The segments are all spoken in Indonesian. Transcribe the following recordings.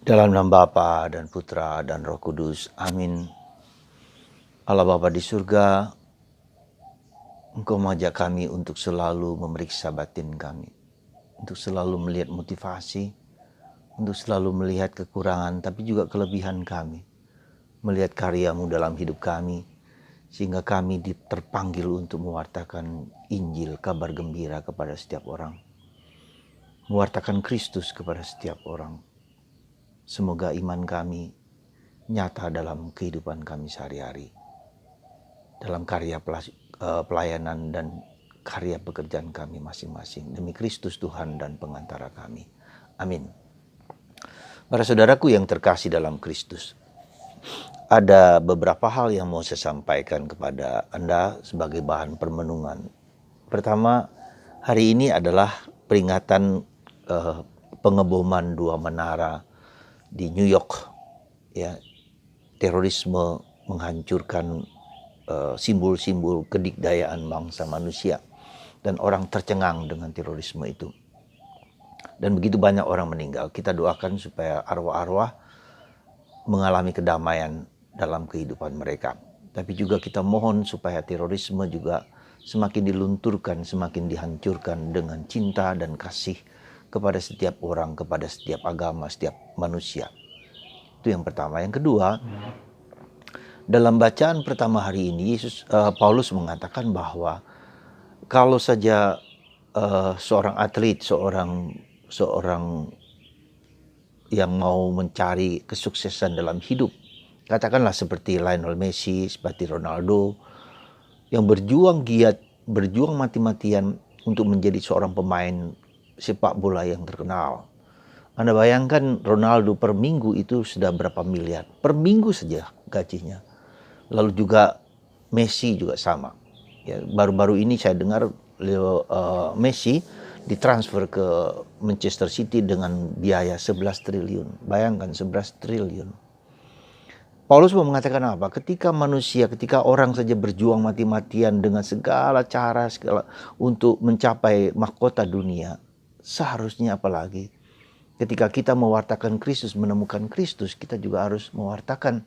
Dalam nama Bapa dan Putra dan Roh Kudus. Amin. Allah Bapa di surga, Engkau mengajak kami untuk selalu memeriksa batin kami. Untuk selalu melihat motivasi, untuk selalu melihat kekurangan tapi juga kelebihan kami. Melihat karya-Mu dalam hidup kami, sehingga kami terpanggil untuk mewartakan Injil, kabar gembira kepada setiap orang. Mewartakan Kristus kepada setiap orang. Semoga iman kami nyata dalam kehidupan kami sehari-hari. Dalam karya pelayanan dan karya pekerjaan kami masing-masing. Demi Kristus Tuhan dan pengantara kami. Amin. Para saudaraku yang terkasih dalam Kristus, ada beberapa hal yang mau saya sampaikan kepada Anda sebagai bahan permenungan. Pertama, hari ini adalah peringatan pengeboman 2 menara di New York. Ya, terorisme menghancurkan simbol-simbol kedikdayaan bangsa manusia, dan orang tercengang dengan terorisme itu. Dan begitu banyak orang meninggal. Kita doakan supaya arwah-arwah mengalami kedamaian dalam kehidupan mereka. Tapi juga kita mohon supaya terorisme juga semakin dilunturkan, semakin dihancurkan dengan cinta dan kasih kepada setiap orang, kepada setiap agama, setiap manusia. Itu yang pertama. Yang kedua, dalam bacaan pertama hari ini, Paulus mengatakan bahwa kalau saja seorang atlet, seorang yang mau mencari kesuksesan dalam hidup, katakanlah seperti Lionel Messi, seperti Ronaldo, yang berjuang giat, berjuang mati-matian untuk menjadi seorang pemain sepak bola yang terkenal. Anda bayangkan Ronaldo per minggu itu sudah berapa miliar, per minggu saja gajinya. Lalu juga Messi juga sama. Ya, baru-baru ini saya dengar Messi ditransfer ke Manchester City dengan biaya 11 triliun. Bayangkan 11 triliun. Paulus mau mengatakan apa? Ketika orang saja berjuang mati-matian dengan segala cara untuk mencapai mahkota dunia, seharusnya apalagi ketika kita mewartakan Kristus, menemukan Kristus, kita juga harus mewartakan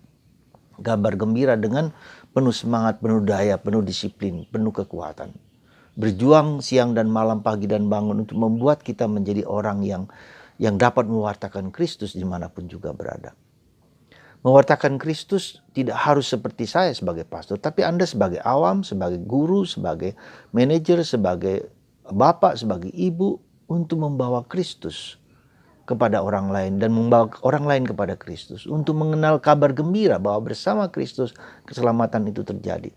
kabar gembira dengan penuh semangat, penuh daya, penuh disiplin, penuh kekuatan. Berjuang siang dan malam, pagi dan bangun untuk membuat kita menjadi orang yang dapat mewartakan Kristus dimanapun juga berada. Mewartakan Kristus tidak harus seperti saya sebagai pastor, tapi Anda sebagai awam, sebagai guru, sebagai manajer, sebagai bapak, sebagai ibu, untuk membawa Kristus kepada orang lain dan membawa orang lain kepada Kristus, untuk mengenal kabar gembira bahwa bersama Kristus keselamatan itu terjadi.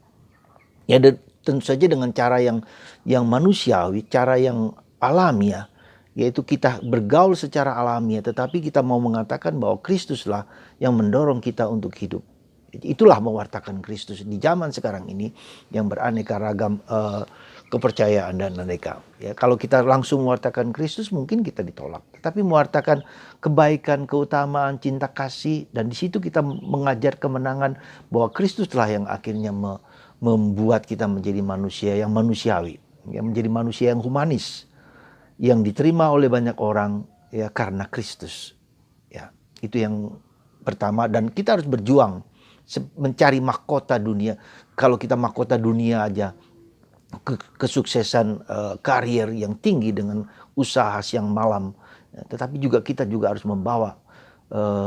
Ya, tentu saja dengan cara yang manusiawi, cara yang alamiah, yaitu kita bergaul secara alamiah, tetapi kita mau mengatakan bahwa Kristuslah yang mendorong kita untuk hidup. Itulah mewartakan Kristus di zaman sekarang ini yang beraneka ragam kepercayaan dan aneka. Ya, kalau kita langsung mewartakan Kristus mungkin kita ditolak. Tapi mewartakan kebaikan, keutamaan, cinta kasih, dan di situ kita mengajar kemenangan bahwa Kristuslah yang akhirnya membuat kita menjadi manusia yang manusiawi, yang menjadi manusia yang humanis, yang diterima oleh banyak orang ya karena Kristus. Ya, itu yang pertama, dan kita harus berjuang mencari mahkota dunia. Kalau kita mahkota dunia aja, kesuksesan karier yang tinggi dengan usaha siang malam, tetapi juga kita juga harus membawa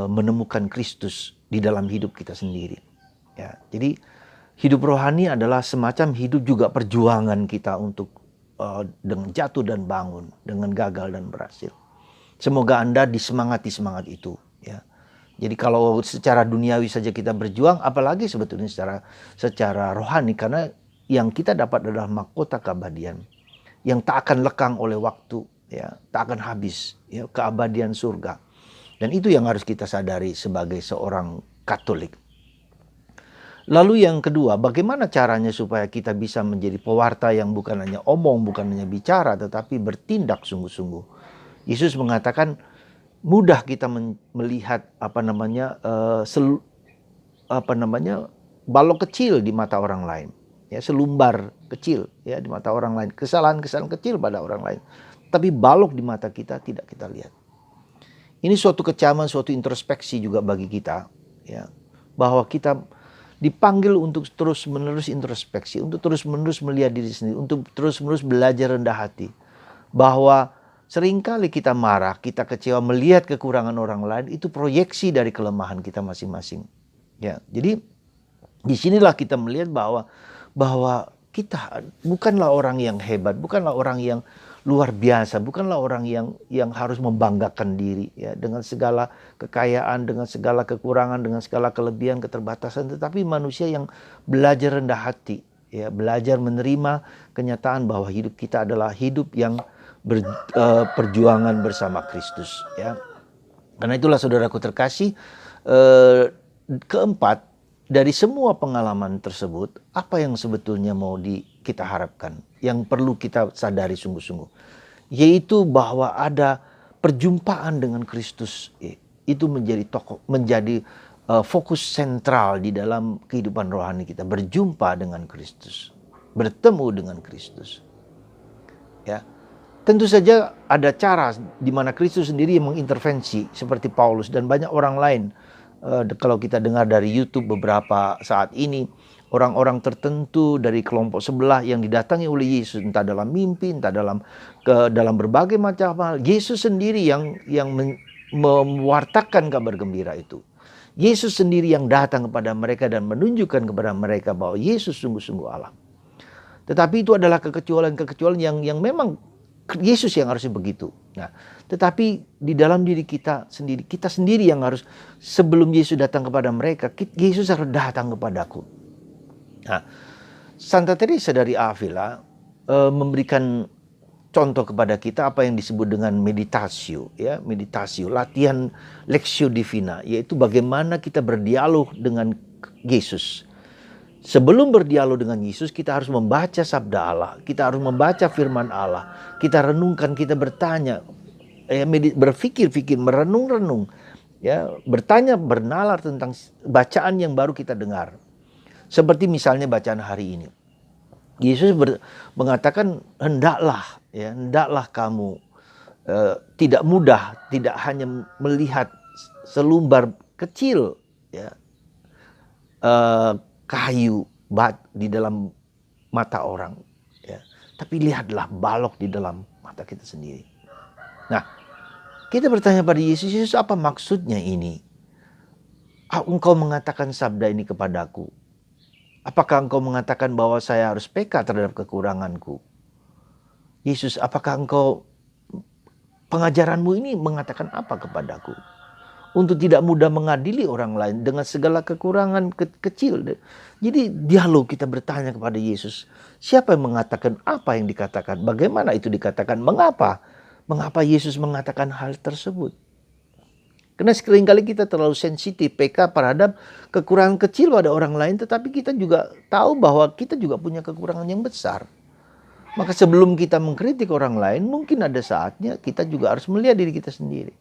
menemukan Kristus di dalam hidup kita sendiri. Ya, jadi hidup rohani adalah semacam hidup juga perjuangan kita untuk dengan jatuh dan bangun, dengan gagal dan berhasil. Semoga Anda disemangati semangat itu. Ya. Jadi kalau secara duniawi saja kita berjuang, apalagi sebetulnya secara rohani, karena yang kita dapat adalah mahkota keabadian yang tak akan lekang oleh waktu, ya, tak akan habis, ya, keabadian surga. Dan itu yang harus kita sadari sebagai seorang Katolik. Lalu yang kedua, bagaimana caranya supaya kita bisa menjadi pewarta yang bukan hanya omong, bukan hanya bicara, tetapi bertindak sungguh-sungguh. Yesus mengatakan mudah kita melihat balok kecil di mata orang lain, ya, selumbar kecil ya di mata orang lain, kesalahan-kesalahan kecil pada orang lain, tapi balok di mata kita tidak kita lihat. Ini suatu kecaman, suatu introspeksi juga bagi kita, ya, bahwa kita dipanggil untuk terus-menerus introspeksi, untuk terus-menerus melihat diri sendiri, untuk terus-menerus belajar rendah hati. Bahwa seringkali kita marah, kita kecewa melihat kekurangan orang lain, itu proyeksi dari kelemahan kita masing-masing. Ya, jadi disinilah kita melihat bahwa kita bukanlah orang yang hebat, bukanlah orang yang luar biasa, bukanlah orang yang harus membanggakan diri, ya, dengan segala kekayaan, dengan segala kekurangan, dengan segala kelebihan, keterbatasan, tetapi manusia yang belajar rendah hati, ya, belajar menerima kenyataan bahwa hidup kita adalah hidup yang perjuangan bersama Kristus, ya. Karena itulah saudaraku terkasih, keempat, dari semua pengalaman tersebut, apa yang sebetulnya mau kita harapkan, yang perlu kita sadari sungguh-sungguh, yaitu bahwa ada perjumpaan dengan Kristus. Itu menjadi fokus sentral di dalam kehidupan rohani kita, berjumpa dengan Kristus, bertemu dengan Kristus. Ya, tentu saja ada cara di mana Kristus sendiri yang mengintervensi, seperti Paulus dan banyak orang lain. Kalau kita dengar dari YouTube beberapa saat ini, orang-orang tertentu dari kelompok sebelah yang didatangi oleh Yesus, entah dalam mimpi, entah dalam berbagai macam hal, Yesus sendiri yang mewartakan kabar gembira itu. Yesus sendiri yang datang kepada mereka dan menunjukkan kepada mereka bahwa Yesus sungguh-sungguh Allah. Tetapi itu adalah kekecualian yang memang Yesus yang harusnya begitu. Nah, tetapi di dalam diri kita sendiri yang harus, sebelum Yesus datang kepada mereka, Yesus harus datang kepadaku. Nah, Santa Teresa dari Avila memberikan contoh kepada kita apa yang disebut dengan meditasio, ya, meditasio, latihan Lectio Divina, yaitu bagaimana kita berdialog dengan Yesus. Sebelum berdialog dengan Yesus, kita harus membaca sabda Allah, kita harus membaca firman Allah, kita renungkan, kita bertanya, berpikir-pikir, merenung-renung, ya, bertanya, bernalar tentang bacaan yang baru kita dengar. Seperti misalnya bacaan hari ini. Yesus mengatakan, hendaklah kamu tidak mudah, tidak hanya melihat selumbar kecil, ya, kayu di dalam mata orang, ya, tapi lihatlah balok di dalam mata kita sendiri. Nah, kita bertanya pada Yesus, Yesus, apa maksudnya ini? Engkau mengatakan sabda ini kepadaku. Apakah engkau mengatakan bahwa saya harus peka terhadap kekuranganku? Yesus, apakah pengajaranmu ini mengatakan apa kepadaku? Untuk tidak mudah mengadili orang lain dengan segala kekurangan kecil. Jadi dialog, kita bertanya kepada Yesus, siapa yang mengatakan apa yang dikatakan? Bagaimana itu dikatakan? Mengapa? Mengapa Yesus mengatakan hal tersebut? Karena seringkali kita terlalu sensitif peka terhadap kekurangan kecil pada orang lain, tetapi kita juga tahu bahwa kita juga punya kekurangan yang besar. Maka sebelum kita mengkritik orang lain, mungkin ada saatnya kita juga harus melihat diri kita sendiri.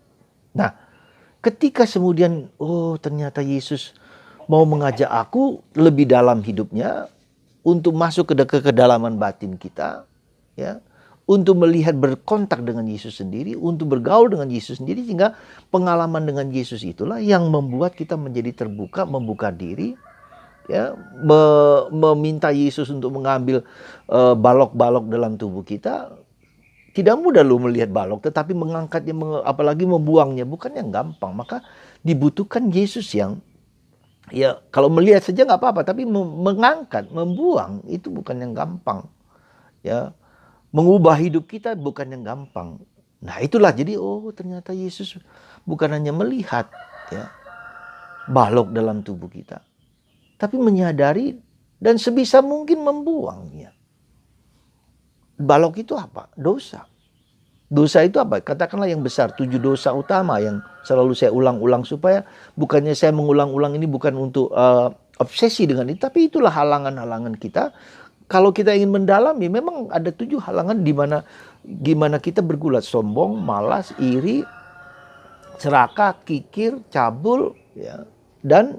Nah, ketika kemudian, ternyata Yesus mau mengajak aku lebih dalam hidupnya, untuk masuk ke kedalaman batin kita, ya, untuk melihat, berkontak dengan Yesus sendiri, untuk bergaul dengan Yesus sendiri, sehingga pengalaman dengan Yesus itulah yang membuat kita menjadi terbuka, membuka diri, ya, meminta Yesus untuk mengambil balok-balok dalam tubuh kita. Tidak mudah lu melihat balok, tetapi mengangkatnya, apalagi membuangnya, bukan yang gampang. Maka dibutuhkan Yesus yang, ya, kalau melihat saja nggak apa-apa, tapi mengangkat, membuang itu bukan yang gampang. Ya, mengubah hidup kita bukan yang gampang. Nah, itulah jadi, ternyata Yesus bukan hanya melihat, ya, balok dalam tubuh kita, tapi menyadari dan sebisa mungkin membuangnya. Balok itu apa? Dosa. Dosa itu apa? Katakanlah yang besar, 7 dosa utama yang selalu saya ulang-ulang, supaya bukannya saya mengulang-ulang ini bukan untuk obsesi dengan itu, tapi itulah halangan-halangan kita. Kalau kita ingin mendalami, memang ada 7 halangan gimana kita bergulat: sombong, malas, iri, serakah, kikir, cabul, ya, dan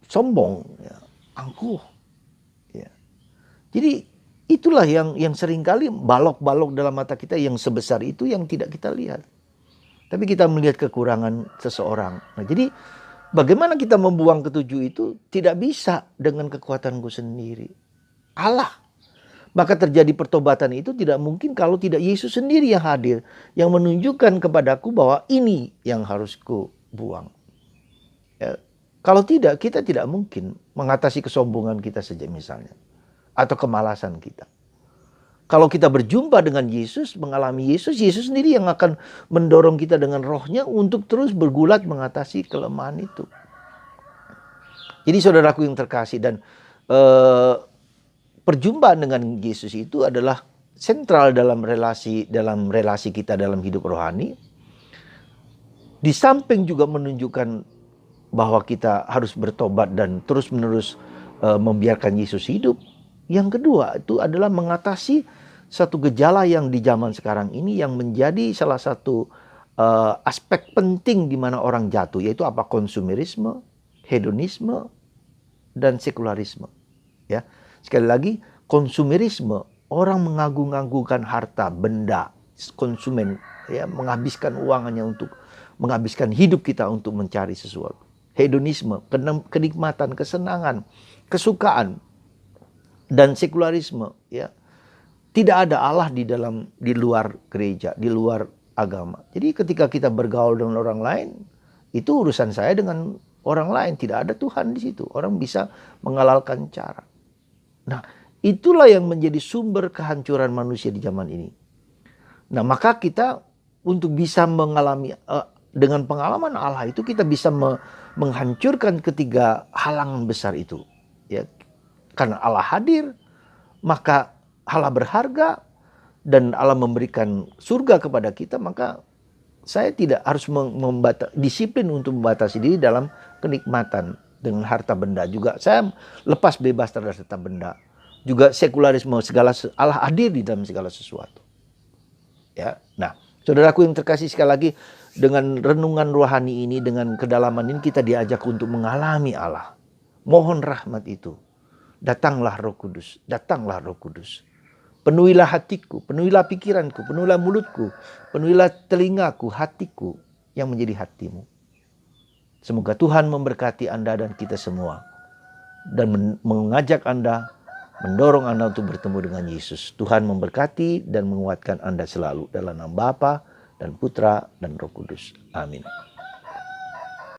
sombong, ya, angkuh, ya. Jadi itulah yang seringkali balok-balok dalam mata kita yang sebesar itu yang tidak kita lihat. Tapi kita melihat kekurangan seseorang. Nah, jadi bagaimana kita membuang ketujuh itu tidak bisa dengan kekuatanku sendiri. Allah. Maka terjadi pertobatan itu tidak mungkin kalau tidak Yesus sendiri yang hadir. Yang menunjukkan kepadaku bahwa ini yang harus ku buang. Ya, kalau tidak, kita tidak mungkin mengatasi kesombongan kita saja misalnya. Atau kemalasan kita. Kalau kita berjumpa dengan Yesus, mengalami Yesus, Yesus sendiri yang akan mendorong kita dengan rohnya untuk terus bergulat mengatasi kelemahan itu. Jadi saudaraku yang terkasih, dan perjumpaan dengan Yesus itu adalah sentral dalam relasi kita dalam hidup rohani. Di samping juga menunjukkan bahwa kita harus bertobat dan terus-menerus membiarkan Yesus hidup. Yang kedua itu adalah mengatasi satu gejala yang di zaman sekarang ini yang menjadi salah satu aspek penting di mana orang jatuh, yaitu apa? Konsumerisme, hedonisme, dan sekularisme. Ya, sekali lagi, konsumerisme, orang mengagung-agungkan harta, benda, konsumen, ya, menghabiskan uang hanya untuk menghabiskan hidup kita untuk mencari sesuatu. Hedonisme, kenikmatan, kesenangan, kesukaan, dan sekularisme, ya. Tidak ada Allah di luar gereja, di luar agama. Jadi ketika kita bergaul dengan orang lain, itu urusan saya dengan orang lain. Tidak ada Tuhan di situ. Orang bisa menghalalkan cara. Nah, itulah yang menjadi sumber kehancuran manusia di zaman ini. Nah, maka kita untuk bisa mengalami dengan pengalaman Allah itu, kita bisa menghancurkan ketiga halangan besar itu. Ya, karena Allah hadir, maka Allah berharga, dan Allah memberikan surga kepada kita, maka saya tidak harus disiplin untuk membatasi diri dalam kenikmatan dengan harta benda. Juga saya lepas bebas terhadap harta benda. Juga sekularisme, Allah hadir di dalam segala sesuatu. Ya, nah, saudaraku yang terkasih, sekali lagi dengan renungan rohani ini, dengan kedalaman ini, kita diajak untuk mengalami Allah. Mohon rahmat itu. Datanglah Roh Kudus, datanglah Roh Kudus. Penuhilah hatiku, penuhilah pikiranku, penuhilah mulutku, penuhilah telingaku, hatiku yang menjadi hatimu. Semoga Tuhan memberkati Anda dan kita semua. Dan mengajak Anda, mendorong Anda untuk bertemu dengan Yesus. Tuhan memberkati dan menguatkan Anda selalu dalam nama Bapa dan Putra dan Roh Kudus. Amin.